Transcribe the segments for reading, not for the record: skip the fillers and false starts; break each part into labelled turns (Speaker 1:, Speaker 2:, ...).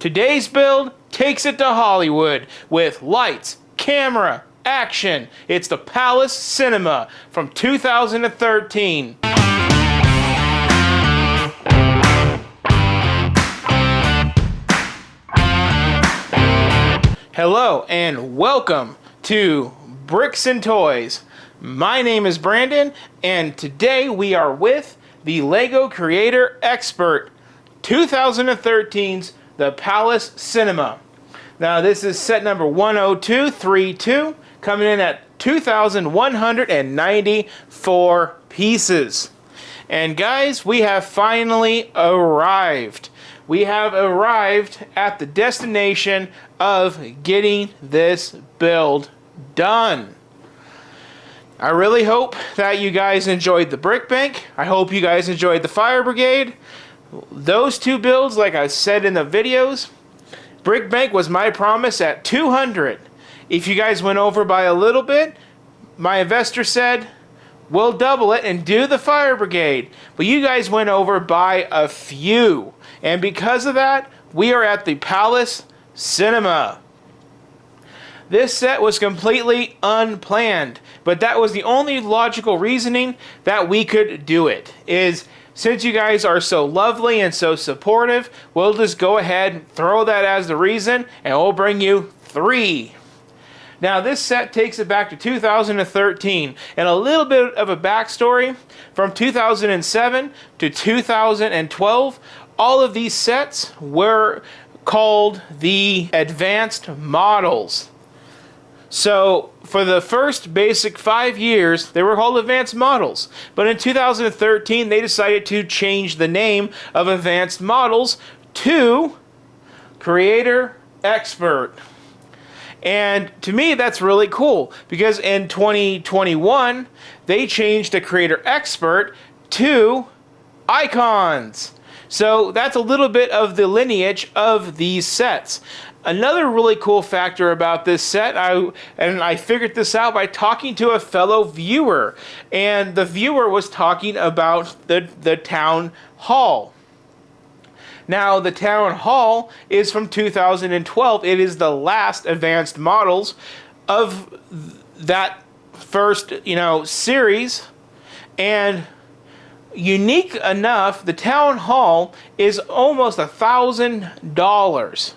Speaker 1: Today's build takes it to Hollywood with lights, camera, action. It's the Palace Cinema from 2013. Hello and welcome to Bricks and Toys. My name is Brandon and today we are with the LEGO Creator Expert 2013's The Palace Cinema. Now this is set number 10232, coming in at 2,194 pieces. And guys, we have finally arrived. We have arrived at the destination of getting this build done. I really hope that you guys enjoyed the Brick Bank. I hope you guys enjoyed the Fire Brigade. Those two builds, like I said in the videos, Brick Bank was my promise at 200. If you guys went over by a little bit, my investor said, we'll double it and do the Fire Brigade. But you guys went over by a few. And because of that, we are at the Palace Cinema. This set was completely unplanned, but that was the only logical reasoning that we could do it. Since you guys are so lovely and so supportive, we'll just go ahead and throw that as the reason, and we'll bring you 3. Now this set takes it back to 2013, and a little bit of a backstory. From 2007 to 2012, all of these sets were called the advanced models. So for the first basic 5 years, they were called advanced models. But in 2013, they decided to change the name of advanced models to Creator Expert. And to me, that's really cool, because in 2021, they changed the Creator Expert to Icons. So that's a little bit of the lineage of these sets. Another really cool factor about this set, I figured this out by talking to a fellow viewer, and the viewer was talking about the Town Hall. Now, the Town Hall is from 2012. It is the last advanced models of that first, series. And unique enough, the Town Hall is almost $1,000,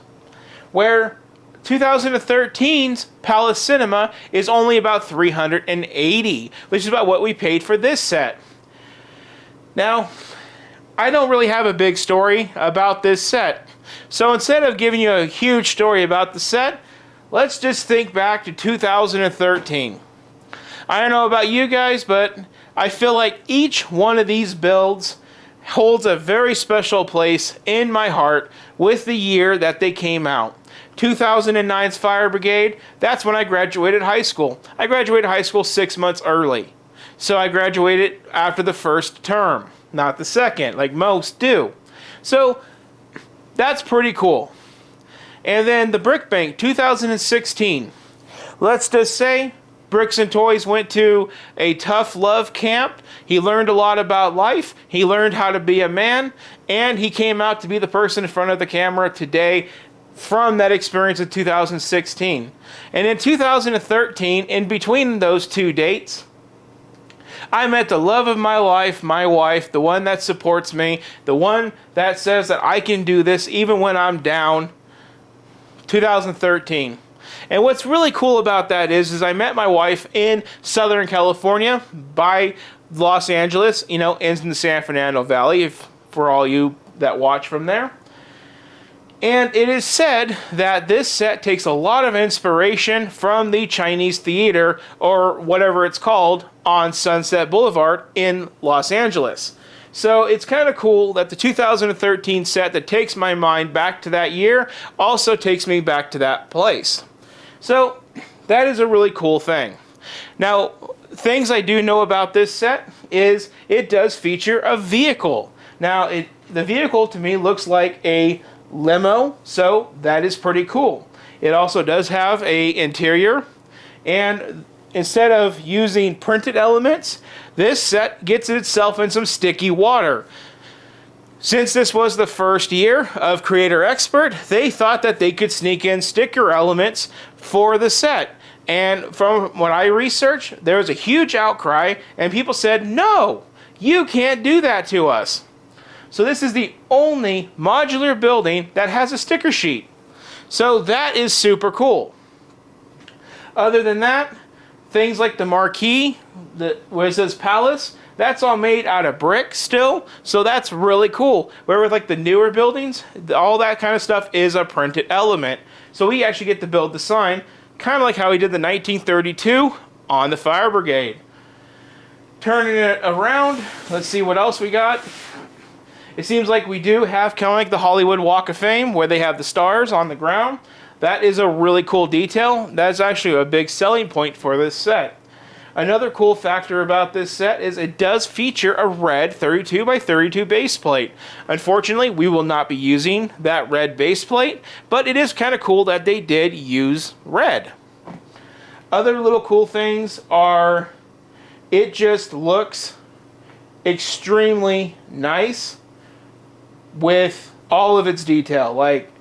Speaker 1: where 2013's Palace Cinema is only about $380, which is about what we paid for this set. Now, I don't really have a big story about this set. So instead of giving you a huge story about the set, let's just think back to 2013. I don't know about you guys, but I feel like each one of these builds holds a very special place in my heart with the year that they came out. 2009's Fire Brigade, that's when I graduated high school. I graduated high school 6 months early. So I graduated after the first term, not the second, like most do. So that's pretty cool. And then the Brick Bank, 2016. Let's just say Bricks and Toys went to a tough love camp. He learned a lot about life. He learned how to be a man. And he came out to be the person in front of the camera today from that experience of 2016. And in 2013, in between those two dates, I met the love of my life, my wife, the one that supports me, the one that says that I can do this even when I'm down, 2013. And what's really cool about that is I met my wife in Southern California by Los Angeles, in the San Fernando Valley, for all you that watch from there. And it is said that this set takes a lot of inspiration from the Chinese theater, or whatever it's called, on Sunset Boulevard in Los Angeles. So it's kind of cool that the 2013 set that takes my mind back to that year also takes me back to that place. So that is a really cool thing. Now, things I do know about this set is it does feature a vehicle. Now, the vehicle to me looks like a limo, so that is pretty cool. It also does have an interior, and instead of using printed elements, this set gets itself in some sticky water. Since this was the first year of Creator Expert, they thought that they could sneak in sticker elements for the set. And from what I researched, there was a huge outcry, and people said, no, you can't do that to us. So this is the only modular building that has a sticker sheet. So that is super cool. Other than that, things like the marquee, where it says Palace, that's all made out of brick still, so that's really cool. Where with like the newer buildings, all that kind of stuff is a printed element. So we actually get to build the sign, kind of like how we did the 1932 on the fire brigade. Turning it around, let's see what else we got. It seems like we do have kind of like the Hollywood Walk of Fame, where they have the stars on the ground. That is a really cool detail. That's actually a big selling point for this set. Another cool factor about this set is it does feature a red 32 by 32 base plate. Unfortunately, we will not be using that red base plate, but it is kind of cool that they did use red. Other little cool things are, it just looks extremely nice with all of its detail. Like,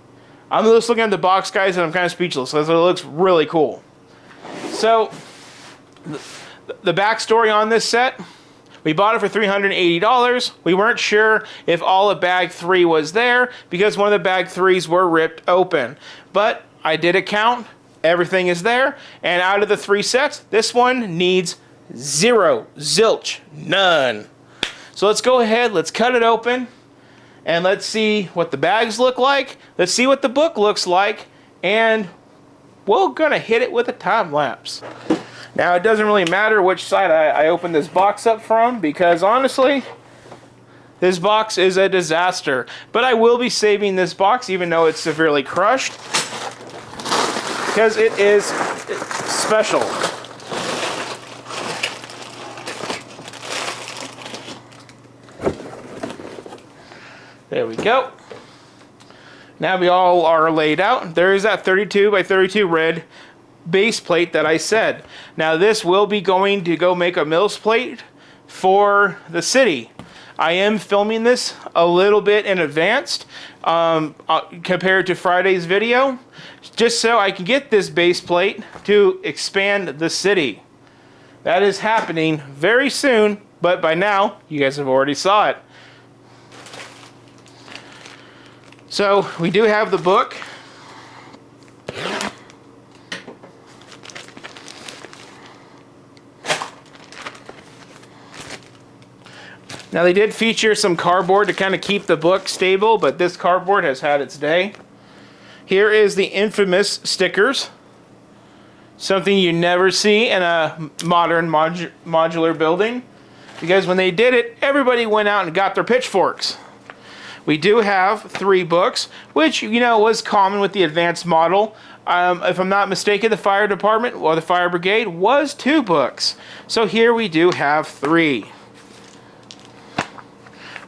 Speaker 1: I'm just looking at the box, guys, and I'm kind of speechless. So it looks really cool. So, the backstory on this set, we bought it for $380. We weren't sure if all of bag 3 was there because one of the bag 3s were ripped open. But I did a count. Everything is there. And out of the 3 sets, this one needs 0. Zilch. None. So let's go ahead. Let's cut it open. And let's see what the bags look like. Let's see what the book looks like. And we're going to hit it with a time lapse. Now, it doesn't really matter which side I open this box up from, because honestly, this box is a disaster. But I will be saving this box, even though it's severely crushed, because it is special. There we go. Now we all are laid out. There is that 32 by 32 red base plate that I said. Now this will be going to go make a mills plate for the city. I am filming this a little bit in advance compared to Friday's video, just so I can get this base plate to expand the city. That is happening very soon, but by now you guys have already saw it. So we do have the book. Now they did feature some cardboard to kind of keep the book stable, but this cardboard has had its day. Here is the infamous stickers. Something you never see in a modern modular building. Because when they did it, everybody went out and got their pitchforks. We do have 3 books, which, you know, was common with the advanced model. If I'm not mistaken, the fire department or the fire brigade was 2 books. So here we do have 3.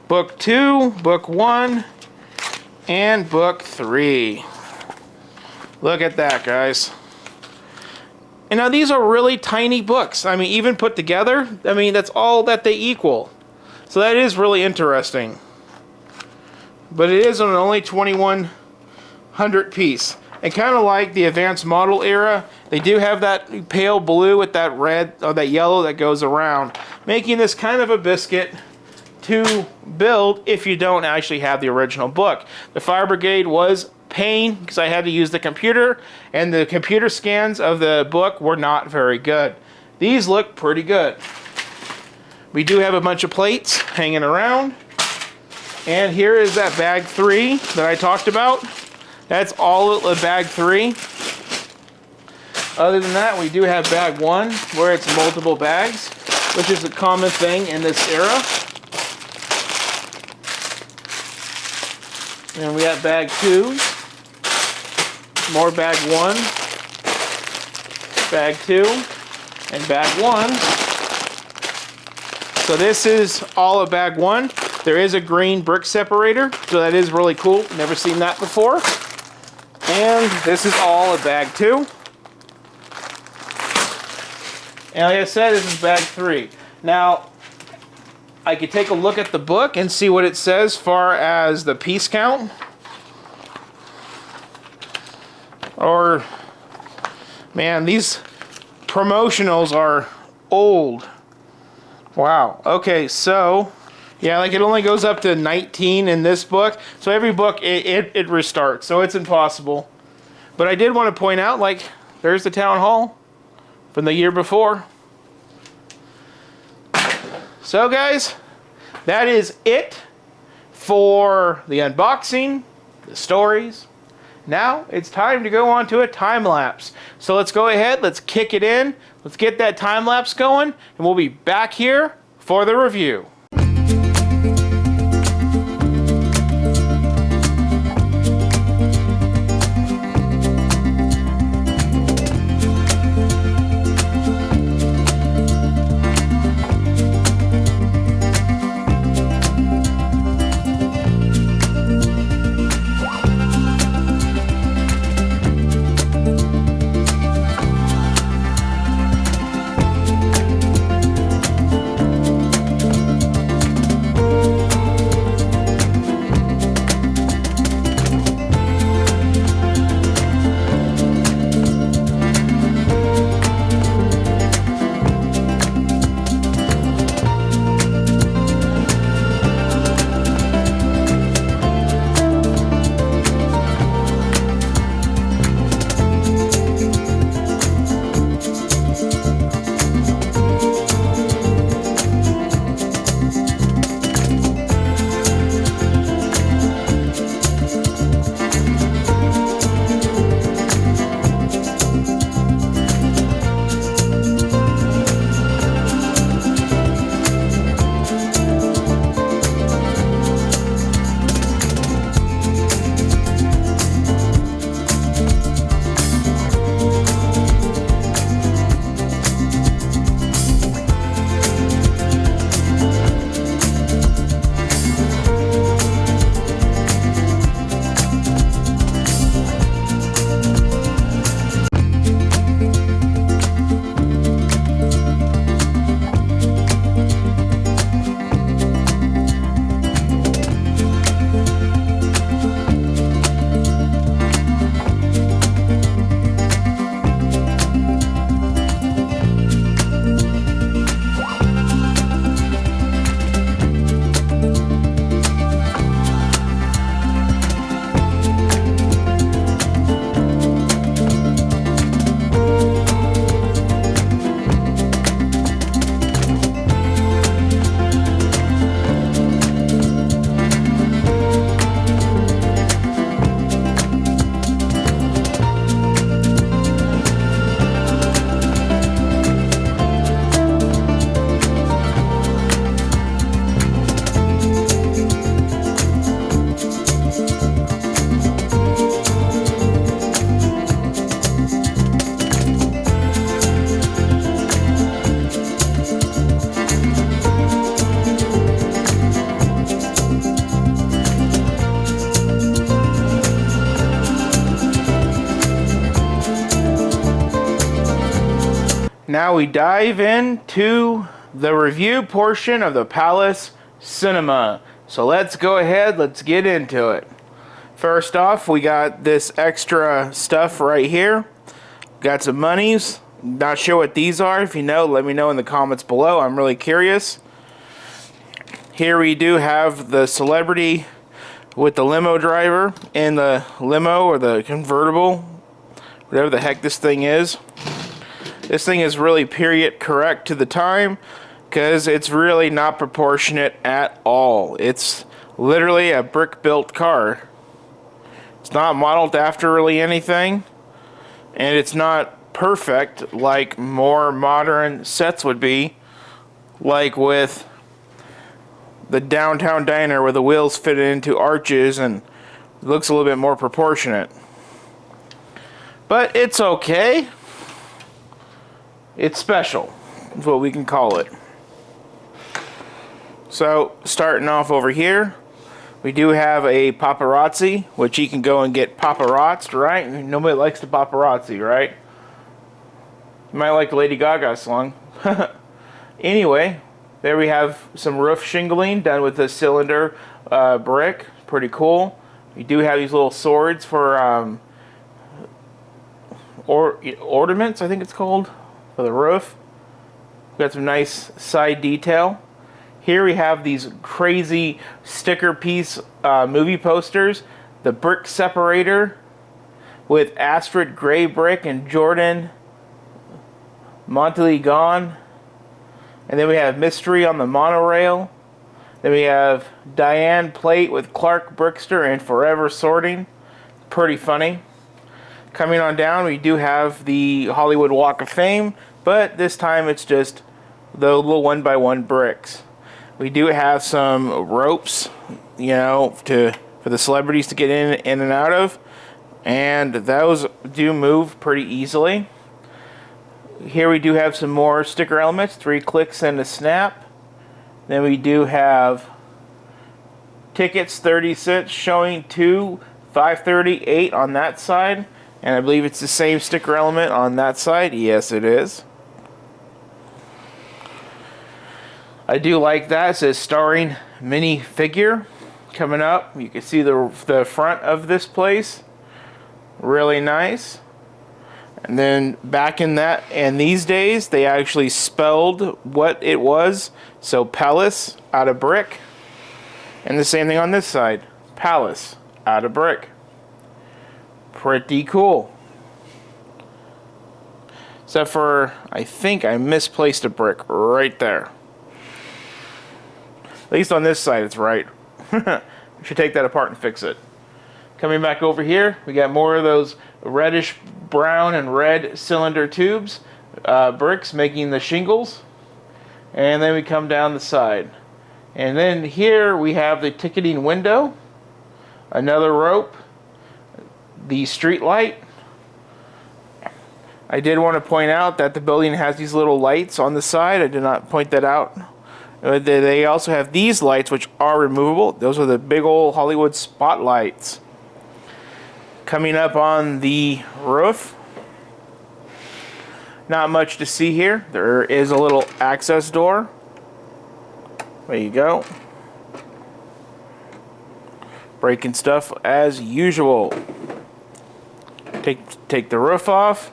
Speaker 1: Book 2, Book 1, and Book 3. Look at that, guys. And now these are really tiny books. I mean, even put together, I mean, that's all that they equal. So that is really interesting. But it is an only 2100 piece. And kind of like the advanced model era, they do have that pale blue with that red or that yellow that goes around, making this kind of a biscuit to build if you don't actually have the original book. The fire brigade was pain because I had to use the computer, and the computer scans of the book were not very good. These look pretty good. We do have a bunch of plates hanging around. And here is that bag 3 that I talked about. That's all of bag 3. Other than that, we do have bag 1, where it's multiple bags, which is a common thing in this era. And we have bag 2, more bag 1, bag 2, and bag 1. So this is all of bag 1. There is a green brick separator, so that is really cool. Never seen that before. And this is all of bag 2. And like I said, this is bag 3. Now, I could take a look at the book and see what it says far as the piece count. Or, man, these promotionals are old. Wow. Okay, so, yeah, like it only goes up to 19 in this book. So every book, it restarts. So it's impossible. But I did want to point out, like, there's the town hall from the year before. So, guys, that is it for the unboxing, the stories. Now it's time to go on to a time lapse. So let's go ahead, let's kick it in, let's get that time lapse going, and we'll be back here for the review. Now we dive into the review portion of the Palace Cinema. So let's go ahead, let's get into it. First off, we got this extra stuff right here. Got some monies. Not sure what these are. If you know, let me know in the comments below. I'm really curious. Here we do have the celebrity with the limo driver in the limo or the convertible, whatever the heck this thing is. This thing is really period correct to the time because it's really not proportionate at all. It's literally a brick built car. It's not modeled after really anything, and it's not perfect like more modern sets would be, like with the downtown diner where the wheels fit into arches and looks a little bit more proportionate. But it's okay. It's special, is what we can call it. So, starting off over here, we do have a paparazzi, which you can go and get paparazzed, right? Nobody likes the paparazzi, right? You might like the Lady Gaga song. Anyway, There we have some roof shingling done with a cylinder brick. Pretty cool. We do have these little swords for ornaments, I think it's called, for the roof. We've got some nice side detail. Here we have these crazy sticker piece movie posters. The brick separator with Astrid Gray Brick and Jordan Monteligone. And then we have Mystery on the Monorail. Then we have Diane Plate with Clark Brickster and Forever Sorting. Pretty funny. Coming on down, we do have the Hollywood Walk of Fame, but this time it's just the little 1x1 bricks. We do have some ropes, you know, for the celebrities to get in and out of, and those do move pretty easily. Here we do have some more sticker elements, 3 clicks and a snap. Then we do have tickets, 30 cents, showing 2, 538 on that side. And I believe it's the same sticker element on that side. Yes, it is. I do like that. It says starring minifigure coming up. You can see the front of this place. Really nice. And then back in that, and these days, they actually spelled what it was. So palace out of brick. And the same thing on this side. Palace out of brick. Pretty cool. Except for, I think I misplaced a brick right there. At least on this side it's right. We should take that apart and fix it. Coming back over here, we got more of those reddish brown and red cylinder tubes, bricks making the shingles. And then we come down the side. And then here we have the ticketing window, another rope, the street light. I did want to point out that the building has these little lights on the side. I did not point that out. They also have these lights, which are removable. Those are the big old Hollywood spotlights. Coming up on the roof, not much to see here. There is a little access door. There you go. Breaking stuff as usual. Take the roof off.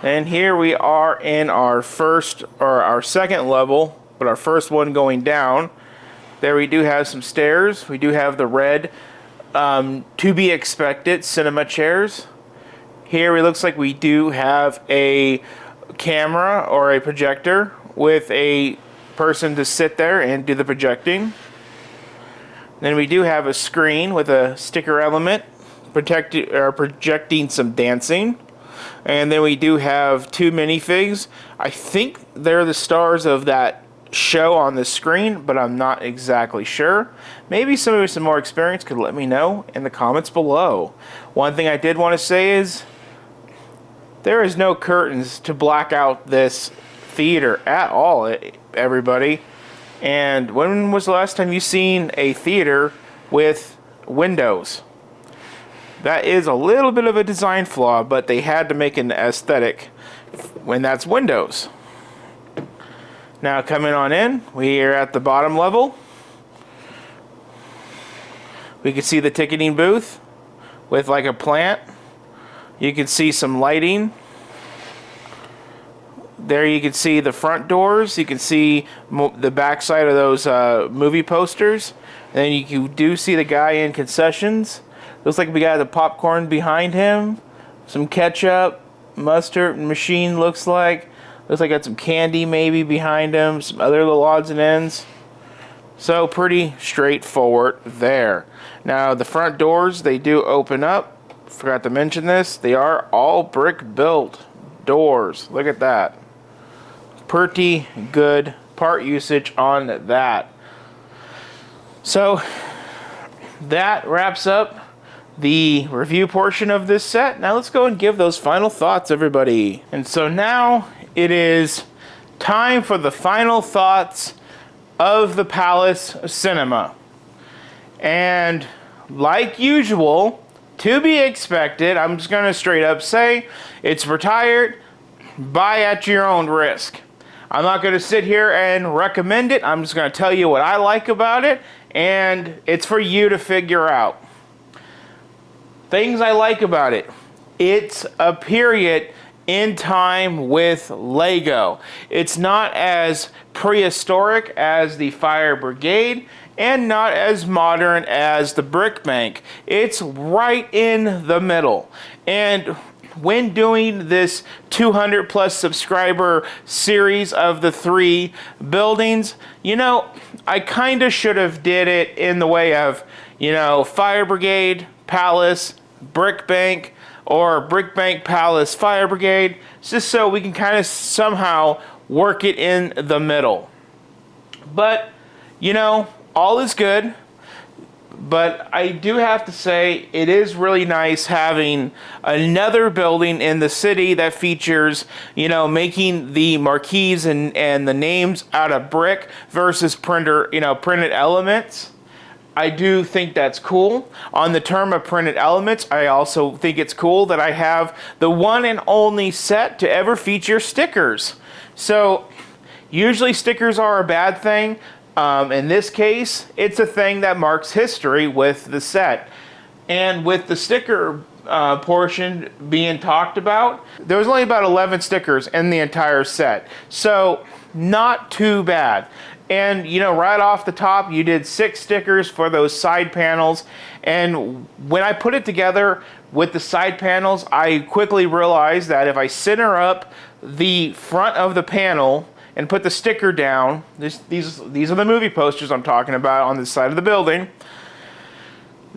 Speaker 1: And here we are in our second level, but our first one going down. There we do have some stairs. We do have the red to be expected cinema chairs. Here it looks like we do have a camera or a projector with a person to sit there and do the projecting. Then we do have a screen with a sticker element projecting some dancing. And then we do have 2 minifigs. I think they're the stars of that show on the screen, but I'm not exactly sure. Maybe somebody with some more experience could let me know in the comments below. One thing I did want to say is there is no curtains to black out this theater at all, everybody. And when was the last time you seen a theater with windows? That is a little bit of a design flaw, but they had to make an aesthetic when that's windows. Now coming on in, we are at the bottom level. We can see the ticketing booth with like a plant. You can see some lighting. There you can see the front doors. You can see the back side of those movie posters. And then you do see the guy in concessions. Looks like we got the popcorn behind him. Some ketchup, mustard machine looks like. Looks like got some candy maybe behind him. Some other little odds and ends. So pretty straightforward there. Now the front doors, they do open up. Forgot to mention this. They are all brick built doors. Look at that. Pretty good part usage on that. So that wraps up the review portion of this set. Now let's go and give those final thoughts, everybody. And so now it is time for the final thoughts of the Palace Cinema. And like usual, to be expected, I'm just going to straight up say it's retired. Buy at your own risk. I'm not going to sit here and recommend it. I'm just going to tell you what I like about it, and it's for you to figure out. Things I like about it. It's a period in time with Lego. It's not as prehistoric as the Fire Brigade and not as modern as the Brick Bank. It's right in the middle. And when doing this 200 plus subscriber series of the 3 buildings, you know, I kind of should have did it in the way of, you know, Fire Brigade, Palace, Brick Bank, or Brick Bank, Palace, Fire Brigade, just so we can kind of somehow work it in the middle. But, you know, all is good. But I do have to say, it is really nice having another building in the city that features, you know, making the marquees and the names out of brick versus printed elements. I do think that's cool. On the term of printed elements, I also think it's cool that I have the one and only set to ever feature stickers. So, usually stickers are a bad thing. In this case, it's a thing that marks history with the set. And with the sticker portion being talked about, there was only about 11 stickers in the entire set. So, not too bad. And, you know, right off the top, you did 6 stickers for those side panels. And when I put it together with the side panels, I quickly realized that if I center up the front of the panel and put the sticker down, these are the movie posters I'm talking about on this side of the building,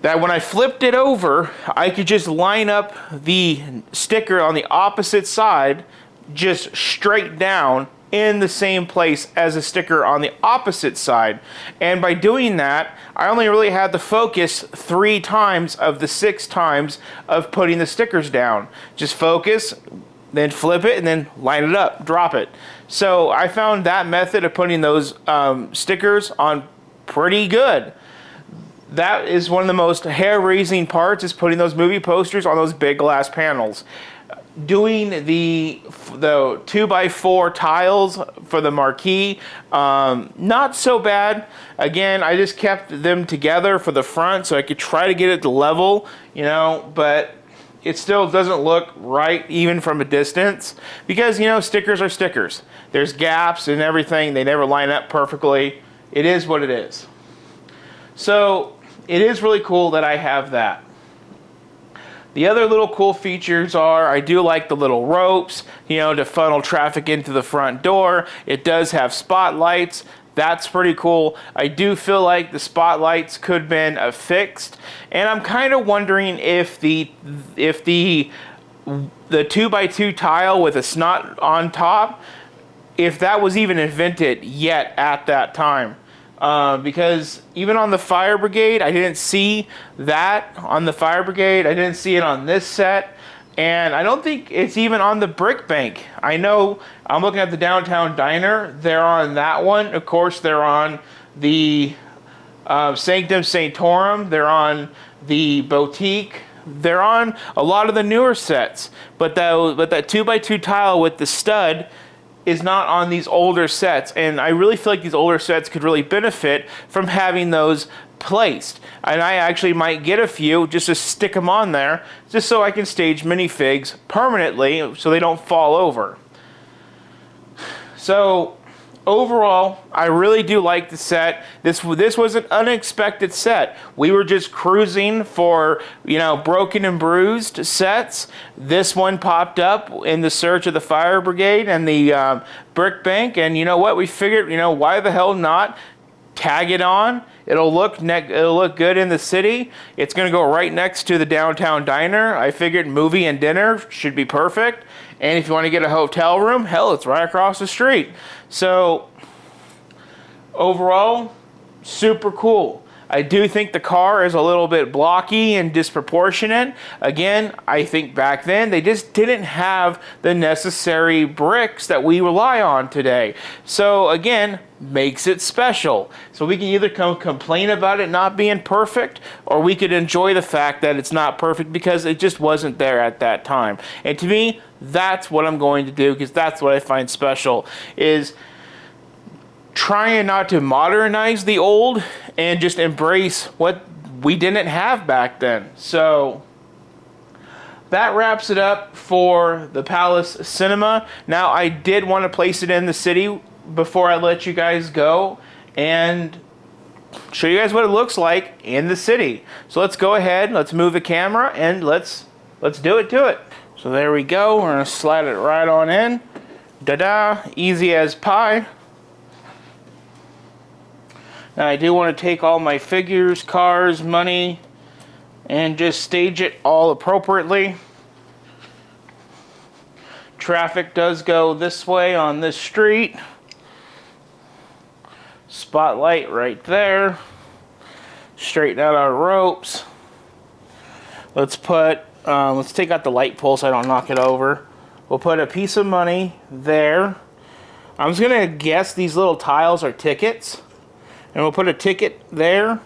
Speaker 1: that when I flipped it over, I could just line up the sticker on the opposite side, just straight down in the same place as a sticker on the opposite side. And by doing that, I only really had to focus 3 times of the 6 times of putting the stickers down. Just focus, then flip it, and then line it up, drop it. So I found that method of putting those stickers on pretty good. That is one of the most hair-raising parts, is putting those movie posters on those big glass panels. Doing the 2x4 tiles for the marquee, not so bad. Again, I just kept them together for the front so I could try to get it to level, you know, but it still doesn't look right even from a distance because, you know, stickers are stickers. There's gaps and everything. They never line up perfectly. It is what it is. So it is really cool that I have that. The other little cool features are, I do like the little ropes, you know, to funnel traffic into the front door. It does have spotlights. That's pretty cool. I do feel like the spotlights could have been affixed. And I'm kind of wondering if the 2x2 tile with a snot on top, if that was even invented yet at that time. Because even on the Fire Brigade, I didn't see that on the Fire Brigade. I didn't see it on this set. And I don't think it's even on the Brick Bank. I know I'm looking at the Downtown Diner. They're on that one. Of course, they're on the Sanctum Sanctorum. They're on the Boutique. They're on a lot of the newer sets. But that 2x2 tile with the stud is not on these older sets, and I really feel like these older sets could really benefit from having those placed. And I actually might get a few just to stick them on there, just so I can stage minifigs permanently so they don't fall over. So overall, I really do like the set. This was an unexpected set. We were just cruising for, you know, broken and bruised sets. This one popped up in the search of the Fire Brigade and the Brick Bank, and you know what? We figured, you know, why the hell not tag it on? It'll look good in the city. It's going to go right next to the Downtown Diner. I figured movie and dinner should be perfect. And if you want to get a hotel room, hell, it's right across the street. So, overall, super cool. I do think the car is a little bit blocky and disproportionate. Again, I think back then they just didn't have the necessary bricks that we rely on today. So again, makes it special. So we can either complain about it not being perfect, or we could enjoy the fact that it's not perfect because it just wasn't there at that time. And to me, that's what I'm going to do, because that's what I find special, is trying not to modernize the old and just embrace what we didn't have back then. So that wraps it up for the Palace Cinema. Now, I did want to place it in the city before I let you guys go and show you guys what it looks like in the city. So let's go ahead, let's move the camera, and let's do it to it. So there we go. We're gonna slide it right on in. Da-da, easy as pie. Now I do want to take all my figures, cars, money, and just stage it all appropriately. Traffic does go this way on this street. Spotlight right there. Straighten out our ropes. Let's take out the light pole so I don't knock it over. We'll put a piece of money there. I'm just gonna guess these little tiles are tickets. And we'll put a ticket there,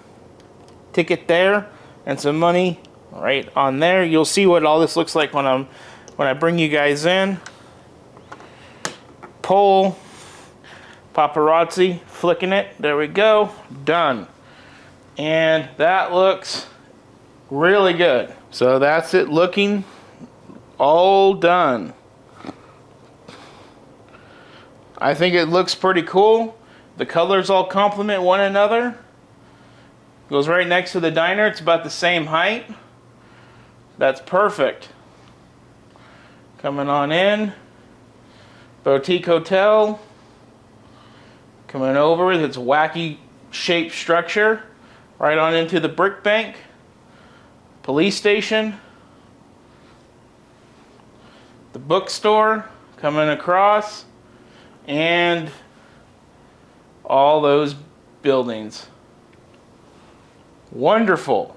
Speaker 1: and some money right on there. You'll see what all this looks like when I bring you guys in. Pole, paparazzi, flicking it. There we go. Done. And that looks really good. So that's it looking all done. I think it looks pretty cool. The colors all complement one another. Goes right next to the diner. It's about the same height. That's perfect. Coming on in. Boutique Hotel. Coming over with its wacky shaped structure. Right on into the brick bank. Police station. The bookstore. Coming across. And all those buildings. Wonderful.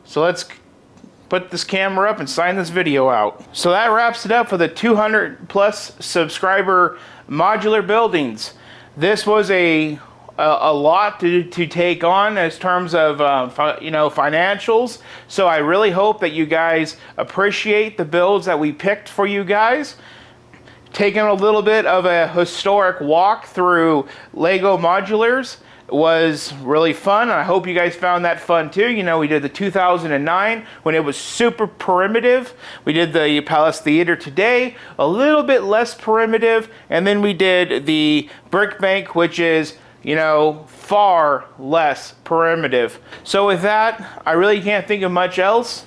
Speaker 1: So let's put this camera up and sign this video out. So that wraps it up for the 200 plus subscriber modular buildings. This was a lot to take on as terms of financials. So I really hope that you guys appreciate the builds that we picked for you guys. Taking a little bit of a historic walk through Lego modulars was really fun. I hope you guys found that fun too. You know, we did the 2009 when it was super primitive. We did the Palace Theater today, a little bit less primitive. And then we did the Brick Bank, which is, you know, far less primitive. So with that, I really can't think of much else.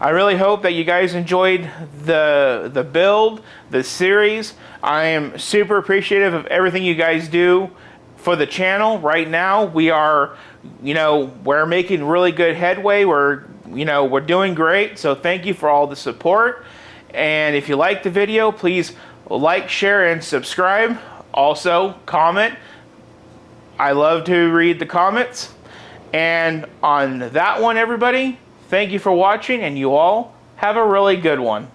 Speaker 1: I really hope that you guys enjoyed the build, the series. I am super appreciative of everything you guys do for the channel. Right now, we are, we're making really good headway. We're doing great. So thank you for all the support. And if you like the video, please like, share, and subscribe. Also, comment. I love to read the comments. And on that one, everybody, thank you for watching, and you all have a really good one.